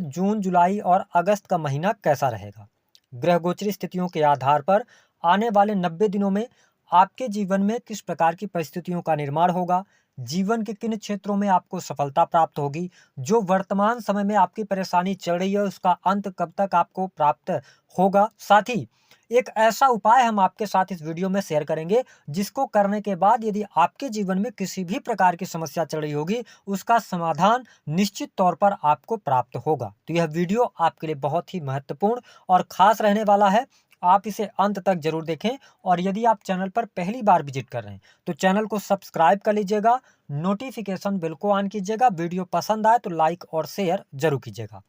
जून, जुलाई और अगस्त का महीना कैसा रहेगा। ग्रह गोचरी स्थितियों के आधार पर आने वाले 90 दिनों में आपके जीवन में किस प्रकार की परिस्थितियों का निर्माण होगा, जीवन के किन क्षेत्रों में आपको सफलता प्राप्त होगी, जो वर्तमान समय में आपकी परेशानी चल रही है उसका अंत कब तक आपको प्राप्त होगा। साथ ही एक ऐसा उपाय हम आपके साथ इस वीडियो में शेयर करेंगे जिसको करने के बाद यदि आपके जीवन में किसी भी प्रकार की समस्या चल रही होगी उसका समाधान निश्चित तौर पर आपको प्राप्त होगा। तो यह वीडियो आपके लिए बहुत ही महत्वपूर्ण और खास रहने वाला है। आप इसे अंत तक जरूर देखें और यदि आप चैनल पर पहली बार विजिट कर रहे हैं तो चैनल को सब्सक्राइब कर लीजिएगा, नोटिफिकेशन बिल को ऑन कीजिएगा, वीडियो पसंद आए तो लाइक और शेयर जरूर कीजिएगा।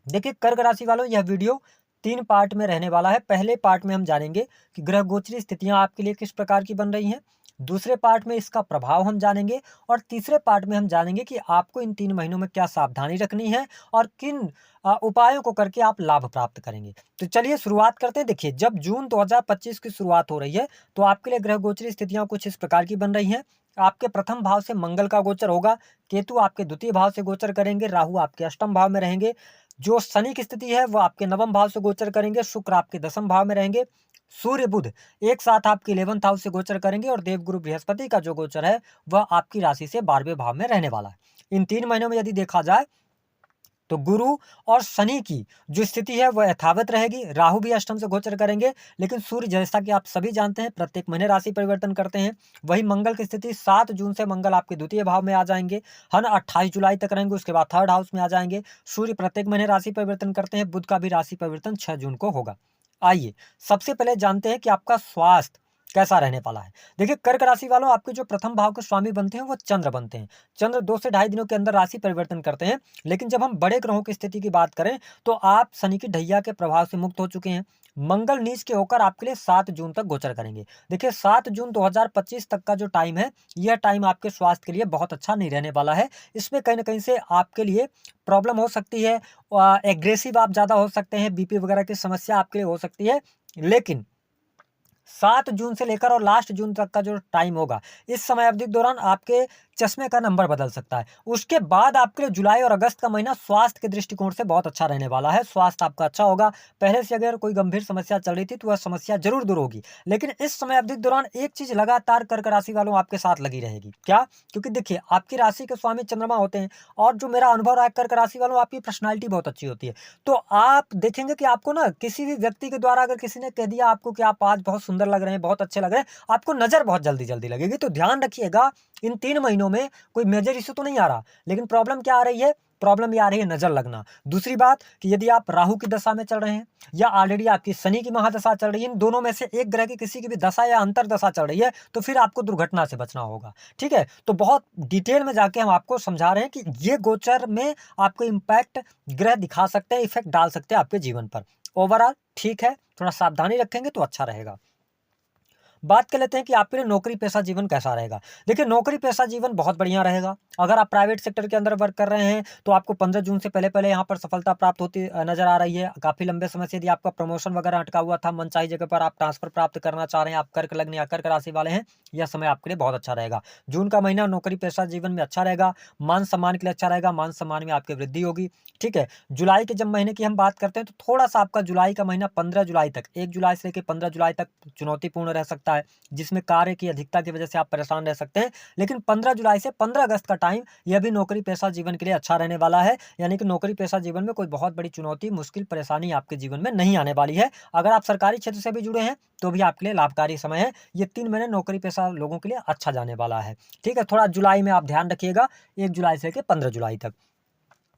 देखिए कर्क राशि वालों, यह वीडियो 3 पार्ट में रहने वाला है। पहले पार्ट में हम जानेंगे कि ग्रह गोचरी स्थितियां आपके लिए किस प्रकार की बन रही हैं। दूसरे पार्ट में इसका प्रभाव हम जानेंगे और तीसरे पार्ट में हम जानेंगे कि आपको इन 3 महीनों में क्या सावधानी रखनी है और किन उपायों को करके आप लाभ प्राप्त करेंगे। तो चलिए शुरुआत करते हैं। देखिए, जब जून 2025 की शुरुआत हो रही है तो आपके लिए ग्रह गोचरी स्थितियां कुछ इस प्रकार की बन रही हैं। आपके प्रथम भाव से मंगल का गोचर होगा, केतु आपके द्वितीय भाव से गोचर करेंगे, राहु आपके अष्टम भाव में रहेंगे, जो शनि की स्थिति है वह आपके नवम भाव से गोचर करेंगे, शुक्र आपके दसम भाव में रहेंगे, सूर्य बुध एक साथ आपके 11th हाउस से गोचर करेंगे और देवगुरु बृहस्पति का जो गोचर है वह आपकी राशि से 12वें भाव में रहने वाला है। इन 3 महीनों में यदि देखा जाए तो गुरु और शनि की जो स्थिति है वह यथावत रहेगी। राहु भी अष्टम से गोचर करेंगे, लेकिन सूर्य जैसा कि आप सभी जानते हैं प्रत्येक महीने राशि परिवर्तन करते हैं। वही मंगल की स्थिति 7 जून से मंगल आपके द्वितीय भाव में आ जाएंगे, है ना, 28 जुलाई तक रहेंगे, उसके बाद 3rd हाउस में आ जाएंगे। सूर्य प्रत्येक महीने राशि परिवर्तन करते हैं, बुध का भी राशि परिवर्तन 6 जून को होगा। आइए सबसे पहले जानते हैं कि आपका स्वास्थ्य कैसा रहने वाला है। देखिए कर्क राशि वालों, आपके जो प्रथम भाव के स्वामी बनते हैं वो चंद्र बनते हैं। चंद्र 2 से 2.5 दिनों के अंदर राशि परिवर्तन करते हैं, लेकिन जब हम बड़े ग्रहों की स्थिति की बात करें तो आप शनि की ढैया के प्रभाव से मुक्त हो चुके हैं। मंगल नीच के होकर आपके लिए 7 जून तक गोचर करेंगे। देखिए 7 जून 2025 तक का जो टाइम है, यह टाइम आपके स्वास्थ्य के लिए बहुत अच्छा नहीं रहने वाला है। इसमें कहीं ना कहीं से आपके लिए प्रॉब्लम हो सकती है, एग्रेसिव आप ज्यादा हो सकते हैं, बीपी वगैरह की समस्या आपके लिए हो सकती है। लेकिन 7 जून से लेकर और लास्ट जून तक का जो टाइम होगा, इस समय अवधि के दौरान आपके चश्मे का नंबर बदल सकता है। उसके बाद आपके लिए जुलाई और अगस्त का महीना स्वास्थ्य के दृष्टिकोण से बहुत अच्छा रहने वाला है। स्वास्थ्य आपका अच्छा होगा। पहले से अगर कोई गंभीर समस्या चल रही थी तो वह समस्या जरूर दूर होगी, लेकिन इस समय अवधि के दौरान एक चीज लगातार कर्क राशि वालों आपके साथ लगी रहेगी। क्या? क्योंकि देखिए आपकी राशि के स्वामी चंद्रमा होते हैं और जो मेरा अनुभव रहा है कर्क राशि वालों, आपकी पर्सनैलिटी बहुत अच्छी होती है। तो आप देखेंगे कि आपको ना किसी भी व्यक्ति के द्वारा अगर किसी ने कह दिया आपको कि आप आज बहुत सुंदर लग रहे हैं, बहुत अच्छे लग रहे हैं, आपको नजर बहुत जल्दी जल्दी लगेगी। तो ध्यान रखिएगा इन 3 महीनों में कोई मेजर इश्यू तो नहीं आ रहा, लेकिन प्रॉब्लम क्या आ रही है? प्रॉब्लम ये आ रही है नजर लगना। दूसरी बात कि यदि आप राहु की दशा में चल रहे हैं या ऑलरेडी आपकी शनि की महादशा चल रही है, इन दोनों में से एक ग्रह की किसी की भी दशा या अंतर दशा चल रही है, तो फिर आपको दुर्घटना से बचना होगा। ठीक है, तो बहुत डिटेल में जाके हम आपको समझा रहे हैं कि ये गोचर में आपको इंपैक्ट ग्रह दिखा सकते हैं, इफेक्ट डाल सकते हैं आपके जीवन पर। ओवरऑल ठीक है, थोड़ा सावधानी रखेंगे तो अच्छा रहेगा। बात कर लेते हैं कि आपके लिए नौकरी पेशा जीवन कैसा रहेगा। देखिए नौकरी पेशा जीवन बहुत बढ़िया रहेगा। अगर आप प्राइवेट सेक्टर के अंदर वर्क कर रहे हैं तो आपको 15 जून से पहले पहले यहाँ पर सफलता प्राप्त होती नजर आ रही है। काफी लंबे समय से यदि आपका प्रमोशन वगैरह अटका हुआ था, मनचाही जगह पर आप ट्रांसफर प्राप्त करना चाह रहे हैं, आप कर्क लग्न या कर्क राशि वाले हैं, यह समय आपके लिए बहुत अच्छा रहेगा। जून का महीना नौकरी पेशा जीवन में अच्छा रहेगा। मान सम्मान के लिए अच्छा रहेगा, मान सम्मान में आपकी वृद्धि होगी। ठीक है, जुलाई के जब महीने की हम बात करते हैं तो थोड़ा सा आपका जुलाई का महीना 15 जुलाई तक, 1 जुलाई से लेकर 15 जुलाई तक चुनौतीपूर्ण रह सकता है, जिसमें कार्य की अधिकता की वजह से आप परेशान रह सकते हैं। लेकिन 15 जुलाई से 15 अगस्त का टाइम यह भी नौकरी पेशा जीवन के लिए अच्छा रहने वाला है। यानी कि नौकरी पेशा जीवन में कोई बहुत बड़ी चुनौती, मुश्किल, परेशानी आपके जीवन में नहीं आने वाली है। अगर आप सरकारी क्षेत्र से भी जुड़े हैं तो भी आपके लिए लाभकारी समय है। ये 3 महीने नौकरी पेशा लोगों के लिए अच्छा जाने वाला है। ठीक है, थोड़ा जुलाई में आप ध्यान रखिएगा, 1 जुलाई से लेकर 15 जुलाई तक।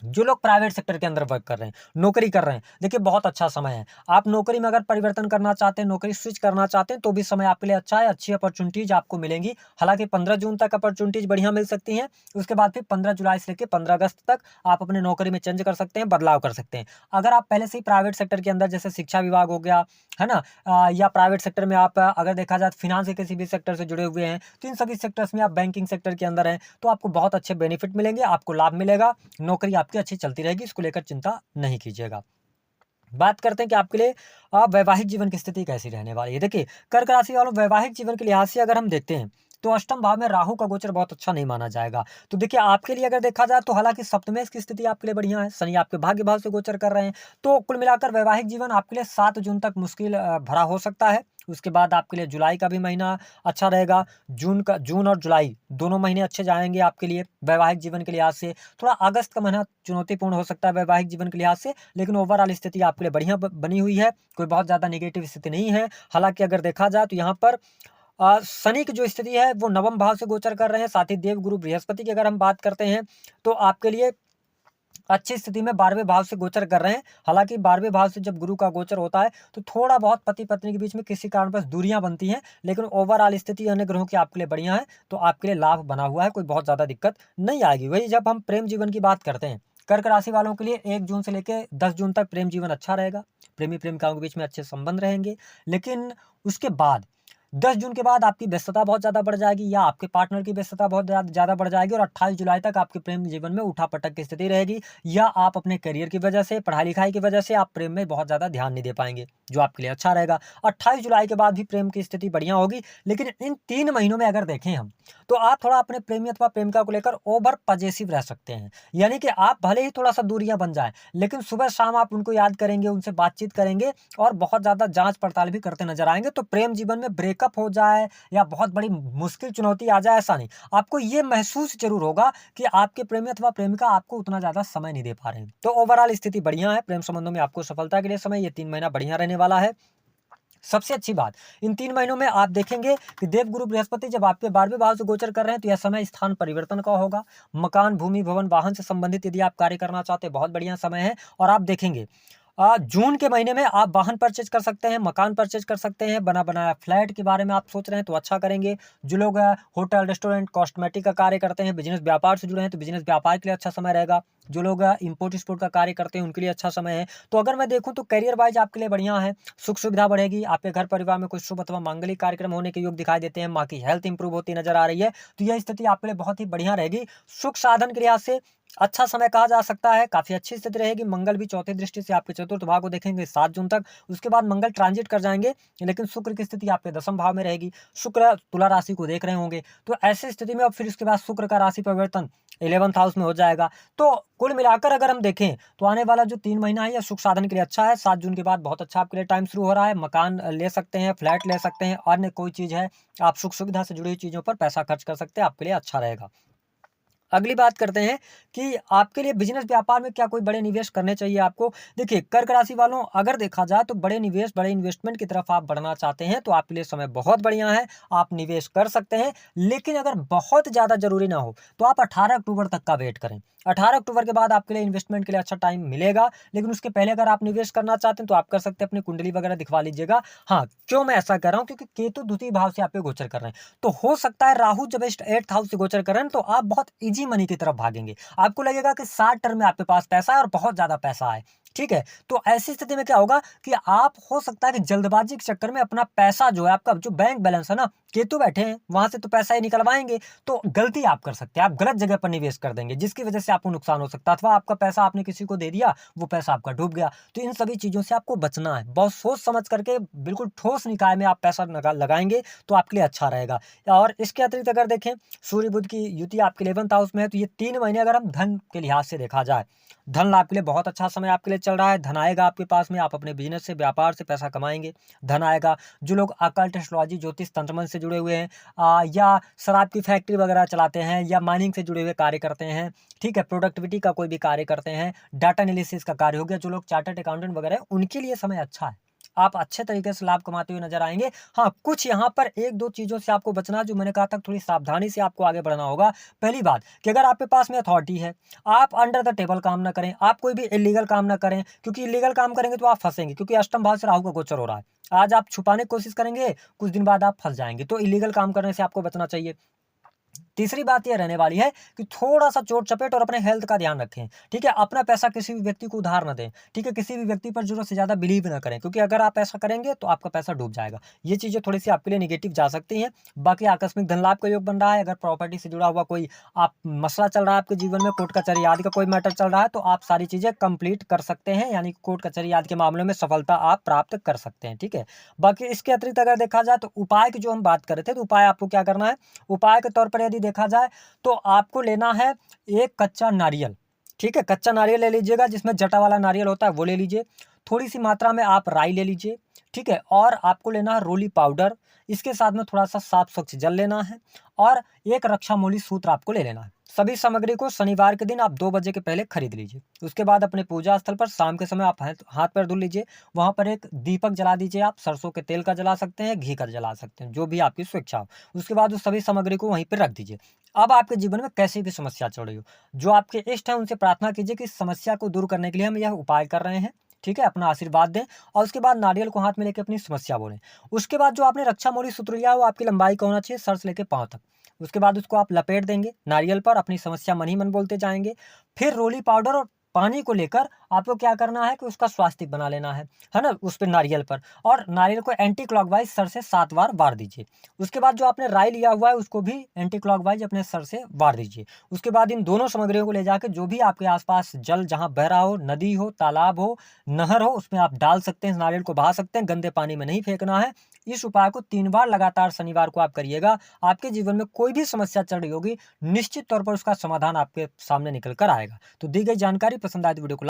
जो लोग प्राइवेट सेक्टर के अंदर वर्क कर रहे हैं, नौकरी कर रहे हैं, देखिए बहुत अच्छा समय है। आप नौकरी में अगर परिवर्तन करना चाहते हैं, नौकरी स्विच करना चाहते हैं तो भी समय आपके लिए अच्छा है, अच्छी अपॉर्चुनिटीज आपको मिलेंगी। हालांकि 15 जून तक अपॉर्चुनिटीज बढ़िया मिल सकती हैं, उसके बाद फिर 15 जुलाई से लेकर 15 अगस्त तक आप अपने नौकरी में चेंज कर सकते हैं, बदलाव कर सकते हैं। अगर आप पहले से ही प्राइवेट सेक्टर के अंदर जैसे शिक्षा विभाग हो गया, है ना, या प्राइवेट सेक्टर में आप अगर देखा जाए फिनांस के किसी भी सेक्टर से जुड़े हुए हैं, तो इन सभी सेक्टर्स में आप बैंकिंग सेक्टर के अंदर हैं तो आपको बहुत अच्छे बेनिफिट मिलेंगे, आपको लाभ मिलेगा, नौकरी आपकी अच्छी चलती रहेगी, इसको लेकर चिंता नहीं कीजिएगा। बात करते हैं कि आपके लिए वैवाहिक जीवन की स्थिति कैसी रहने वाली है। देखिए कर्क राशि वालों, वैवाहिक जीवन के लिहाज से अगर हम देखते हैं तो अष्टम भाव में राहु का गोचर बहुत अच्छा नहीं माना जाएगा। तो देखिए आपके लिए अगर देखा जाए तो हालांकि सप्तमेश की स्थिति आपके लिए बढ़िया है, शनि आपके भाग्य भाव से गोचर कर रहे हैं। तो कुल मिलाकर वैवाहिक जीवन आपके लिए 7 जून तक मुश्किल भरा हो सकता है। उसके बाद आपके लिए जुलाई का भी महीना अच्छा रहेगा। जून और जुलाई दोनों महीने अच्छे जाएंगे आपके लिए वैवाहिक जीवन के लिहाज से। थोड़ा अगस्त का महीना चुनौतीपूर्ण हो सकता है वैवाहिक जीवन के लिहाज से, लेकिन ओवरऑल स्थिति आपके लिए बढ़िया बनी हुई है, कोई बहुत ज़्यादा नेगेटिव स्थिति नहीं है। हालांकि अगर देखा जाए तो यहाँ पर शनि की जो स्थिति है वो नवम भाव से गोचर कर रहे हैं, साथ ही देव गुरु बृहस्पति की अगर हम बात करते हैं तो आपके लिए अच्छी स्थिति में 12वें भाव से गोचर कर रहे हैं। हालांकि 12वें भाव से जब गुरु का गोचर होता है तो थोड़ा बहुत पति पत्नी के बीच में किसी कारणवश दूरियां बनती हैं, लेकिन ओवरऑल स्थिति अन्य ग्रहों की आपके लिए बढ़िया है, तो आपके लिए लाभ बना हुआ है, कोई बहुत ज़्यादा दिक्कत नहीं आएगी। वही जब हम प्रेम जीवन की बात करते हैं, कर्क राशि वालों के लिए 1 जून से लेकर 10 जून तक प्रेम जीवन अच्छा रहेगा, प्रेमी प्रेमिकाओं के बीच में अच्छे संबंध रहेंगे। लेकिन उसके बाद 10 जून के बाद आपकी व्यस्तता बहुत ज़्यादा बढ़ जाएगी, या आपके पार्टनर की व्यस्तता बहुत ज़्यादा बढ़ जाएगी, और 28 जुलाई तक आपके प्रेम जीवन में उठापटक की स्थिति रहेगी, या आप अपने करियर की वजह से, पढ़ाई लिखाई की वजह से आप प्रेम में बहुत ज़्यादा ध्यान नहीं दे पाएंगे, जो आपके लिए अच्छा रहेगा। 28 जुलाई के बाद भी प्रेम की स्थिति बढ़िया होगी, लेकिन इन 3 महीनों में अगर देखें हम, तो आप थोड़ा अपने प्रेमी अथवा प्रेमिका को लेकर ओवर पजेसिव रह सकते हैं। यानी कि आप भले ही थोड़ा सा दूरियां बन जाए, लेकिन सुबह शाम आप उनको याद करेंगे, उनसे बातचीत करेंगे, और बहुत ज़्यादा जांच पड़ताल भी करते नजर आएंगे। तो प्रेम जीवन में ब्रेकअप हो जाए या बहुत बड़ी मुश्किल चुनौती आ जाए, ऐसा नहीं, आपको ये महसूस जरूर होगा कि आपके प्रेमी अथवा प्रेमिका आपको उतना ज्यादा समय नहीं दे पा रहे हैं। तो ओवरऑल स्थिति बढ़िया है, प्रेम संबंधों में आपको सफलता के लिए समय ये 3 महीना बढ़िया रहने वाला है। सबसे अच्छी बात, इन 3 महीनों में आप देखेंगे कि देवगुरु बृहस्पति जब आपके 12वें भाव से गोचर कर रहे हैं, तो यह समय स्थान परिवर्तन का होगा। मकान, भूमि, भवन, वाहन से संबंधित यदि आप कार्य करना चाहते हैं, बहुत बढ़िया समय है। और आप देखेंगे जून के महीने में आप वाहन परचेज कर सकते हैं, मकान परचेज कर सकते हैं, बना बनाया फ्लैट के बारे में आप सोच रहे हैं तो अच्छा करेंगे। जो लोग होटल, रेस्टोरेंट, कॉस्मेटिक का कार्य करते हैं, बिजनेस व्यापार से जुड़े हैं, तो बिजनेस व्यापार के लिए अच्छा समय रहेगा। जो लोग इंपोर्ट एक्सपोर्ट का कार्य करते हैं उनके लिए अच्छा समय है। तो अगर मैं देखूं तो करियर वाइज आपके लिए बढ़िया है, सुख सुविधा बढ़ेगी, आपके घर परिवार में कुछ शुभ अथवा मांगलिक कार्यक्रम होने के योग दिखाई देते हैं, माँ की हेल्थ इंप्रूव होती नजर आ रही है, तो यह स्थिति आपके लिए बहुत ही बढ़िया रहेगी। सुख साधन के लिहाज से अच्छा समय कहा जा सकता है, काफी अच्छी स्थिति रहेगी। मंगल भी चौथी दृष्टि से आपके चतुर्थ भाव को देखेंगे 7 जून तक, उसके बाद मंगल ट्रांजिट कर जाएंगे, लेकिन शुक्र की स्थिति आपके 10वें भाव में रहेगी। शुक्र तुला राशि को देख रहे होंगे, तो ऐसी स्थिति में अब फिर उसके बाद शुक्र का राशि परिवर्तन 11th हाउस में हो जाएगा। तो कुल मिलाकर अगर हम देखें तो आने वाला जो 3 महीना है यह सुख साधन के लिए अच्छा है। 7 जून के बाद बहुत अच्छा आपके लिए टाइम शुरू हो रहा है, मकान ले सकते हैं, फ्लैट ले सकते हैं, अन्य कोई चीज है, आप सुख सुविधा से जुड़ी हुई चीजों पर पैसा खर्च कर सकते हैं, आपके लिए अच्छा रहेगा। अगली बात करते हैं कि आपके लिए बिजनेस व्यापार में क्या कोई बड़े निवेश करने चाहिए आपको। देखिए कर्क राशि वालों, अगर देखा जाए तो बड़े निवेश, बड़े इन्वेस्टमेंट की तरफ आप बढ़ना चाहते हैं तो आपके लिए समय बहुत बढ़िया है, आप निवेश कर सकते हैं। लेकिन अगर बहुत ज़्यादा जरूरी ना हो तो आप 18 अक्टूबर तक का वेट करें। 18 अक्टूबर के बाद आपके लिए इन्वेस्टमेंट के लिए अच्छा टाइम मिलेगा, लेकिन उसके पहले अगर आप निवेश करना चाहते हैं तो आप कर सकते हैं, अपनी कुंडली वगैरह दिखवा लीजिएगा। हाँ, क्यों मैं ऐसा कर रहा हूँ, क्योंकि केतु द्वितीय भाव से आप पे गोचर कर रहे हैं, तो हो सकता है राहु जब 8th हाउस से गोचर कर रहे हैं तो आप बहुत इजी मनी की तरफ भागेंगे। आपको लगेगा कि शॉर्ट टर्म में आपके पास पैसा है और बहुत ज्यादा पैसा है, ठीक है। तो ऐसी स्थिति में क्या होगा कि आप हो सकता है कि जल्दबाजी के चक्कर में अपना पैसा जो है, आपका जो बैंक बैलेंस है ना, केतु बैठे हैं वहां से तो पैसा ही निकलवाएंगे, तो गलती आप कर सकते हैं, आप गलत जगह पर निवेश कर देंगे, जिसकी वजह से आपको नुकसान हो सकता है, अथवा आपका पैसा आपने किसी को दे दिया, वो पैसा आपका डूब गया। तो इन सभी चीजों से आपको बचना है, बहुत सोच समझ करके बिल्कुल ठोस निकाय में आप पैसा लगाएंगे तो आपके लिए अच्छा रहेगा। और इसके अतिरिक्त अगर देखें, सूर्य बुध की युति आपके 11th हाउस में है, तो ये 3 महीने अगर हम धन के लिहाज से देखा जाए, धन लाभ के लिए बहुत अच्छा समय आपके लिए चल रहा है। धन आएगा आपके पास में, आप अपने बिजनेस से, व्यापार से पैसा कमाएंगे, धन आएगा। जो लोग अकल्ट, एस्ट्रोलॉजी, ज्योतिष, तंत्र मंत्र से जुड़े हुए हैं, या शराब की फैक्ट्री वगैरह चलाते हैं, या माइनिंग से जुड़े हुए कार्य करते हैं, ठीक है, प्रोडक्टिविटी का कोई भी कार्य करते हैं, डाटा एनालिसिस का कार्य हो गया, जो लोग चार्टर्ड अकाउंटेंट वगैरह हैं, उनके लिए समय अच्छा है, आप अच्छे तरीके से लाभ कमाते हुए नजर आएंगे। हाँ, कुछ यहाँ पर 1-2 चीजों से आपको बचना, जो मैंने कहा था, थोड़ी सावधानी से आपको आगे बढ़ना होगा। पहली बात कि अगर आपके पास में अथॉरिटी है, आप अंडर द टेबल काम ना करें, आप कोई भी इलीगल काम ना करें, क्योंकि इलीगल काम करेंगे तो आप फंसेंगे, क्योंकि अष्टम भाव से राहु का गोचर हो रहा है। आज आप छुपाने की कोशिश करेंगे, कुछ दिन बाद आप फंस जाएंगे, तो इलीगल काम करने से आपको बचना चाहिए। तीसरी बात यह रहने वाली है कि थोड़ा सा चोट चपेट और अपने हेल्थ का ध्यान रखें, ठीक है। अपना पैसा किसी भी व्यक्ति को उधार न दें, ठीक है। किसी भी व्यक्ति पर जरूरत से ज़्यादा बिलीव ना करें, क्योंकि अगर आप ऐसा करेंगे तो आपका पैसा डूब जाएगा। ये चीज़ें थोड़ी सी आपके लिए निगेटिव जा सकती हैं। बाकी आकस्मिक धन लाभ का योग बन रहा है। अगर प्रॉपर्टी से जुड़ा हुआ कोई आप मसला चल रहा है आपके जीवन में, कोर्ट कचहरी आदि का कोई मैटर चल रहा है, तो आप सारी चीज़ें कंप्लीट कर सकते हैं, यानी कोर्ट कचहरी आदि के मामलों में सफलता आप प्राप्त कर सकते हैं, ठीक है। बाकी इसके अतिरिक्त अगर देखा जाए तो उपाय की जो हम बात कर रहे थे, तो उपाय आपको क्या करना है। उपाय के तौर पर यदि देखा जाए तो आपको लेना है एक कच्चा नारियल, ठीक है। कच्चा नारियल ले लीजिएगा, जिसमें जटा वाला नारियल होता है वो ले लीजिए। थोड़ी सी मात्रा में आप राई ले लीजिए, ठीक है। और आपको लेना है रोली पाउडर, इसके साथ में थोड़ा सा साफ स्वच्छ जल लेना है, और एक रक्षामूली सूत्र आपको ले लेना है। सभी सामग्री को शनिवार के दिन आप 2 बजे के पहले खरीद लीजिए। उसके बाद अपने पूजा स्थल पर शाम के समय आप हाथ पैर धुल लीजिए। वहां पर एक दीपक जला दीजिए। आप सरसों के तेल का जला सकते हैं, घी का जला सकते हैं, जो भी आपकी स्वेच्छा हो। उसके बाद उस सभी सामग्री को वहीं पर रख दीजिए। अब आपके जीवन में कैसी भी समस्या चल रही हो, जो आपके इष्ट हैं उनसे प्रार्थना कीजिए कि इस समस्या को दूर करने के लिए हम यह उपाय कर रहे हैं, ठीक है। अपना आशीर्वाद दें और उसके बाद नारियल को हाथ में लेकर अपनी समस्या बोलें। उसके बाद जो आपने रक्षा मूली सूत्र लिया वो आपकी लंबाई का होना चाहिए सर से लेकर पांव तक। उसके बाद उसको आप लपेट देंगे नारियल पर, अपनी समस्या मन ही मन बोलते जाएंगे। फिर रोली पाउडर और पानी को लेकर आपको क्या करना है कि उसका स्वास्तिक बना लेना है ना, उस पर नारियल पर। और नारियल को एंटी क्लॉकवाइज सर से 7 बार वार दीजिए। उसके बाद जो आपने राई लिया हुआ है उसको भी एंटी क्लॉकवाइज अपने सर से वार दीजिए। उसके बाद इन दोनों सामग्रियों को ले जाकर जो भी आपके आसपास जल जहां बह रहा हो, नदी हो, तालाब हो, नहर हो, उसमें आप डाल सकते हैं। नारियल को बहा सकते हैं, गंदे पानी में नहीं फेंकना है। इस उपाय को 3 बार लगातार शनिवार को आप करिएगा। आपके जीवन में कोई भी समस्या चल रही होगी, निश्चित तौर पर उसका समाधान आपके सामने निकल कर आएगा। तो दी गई जानकारी पसंद आए तो वीडियो को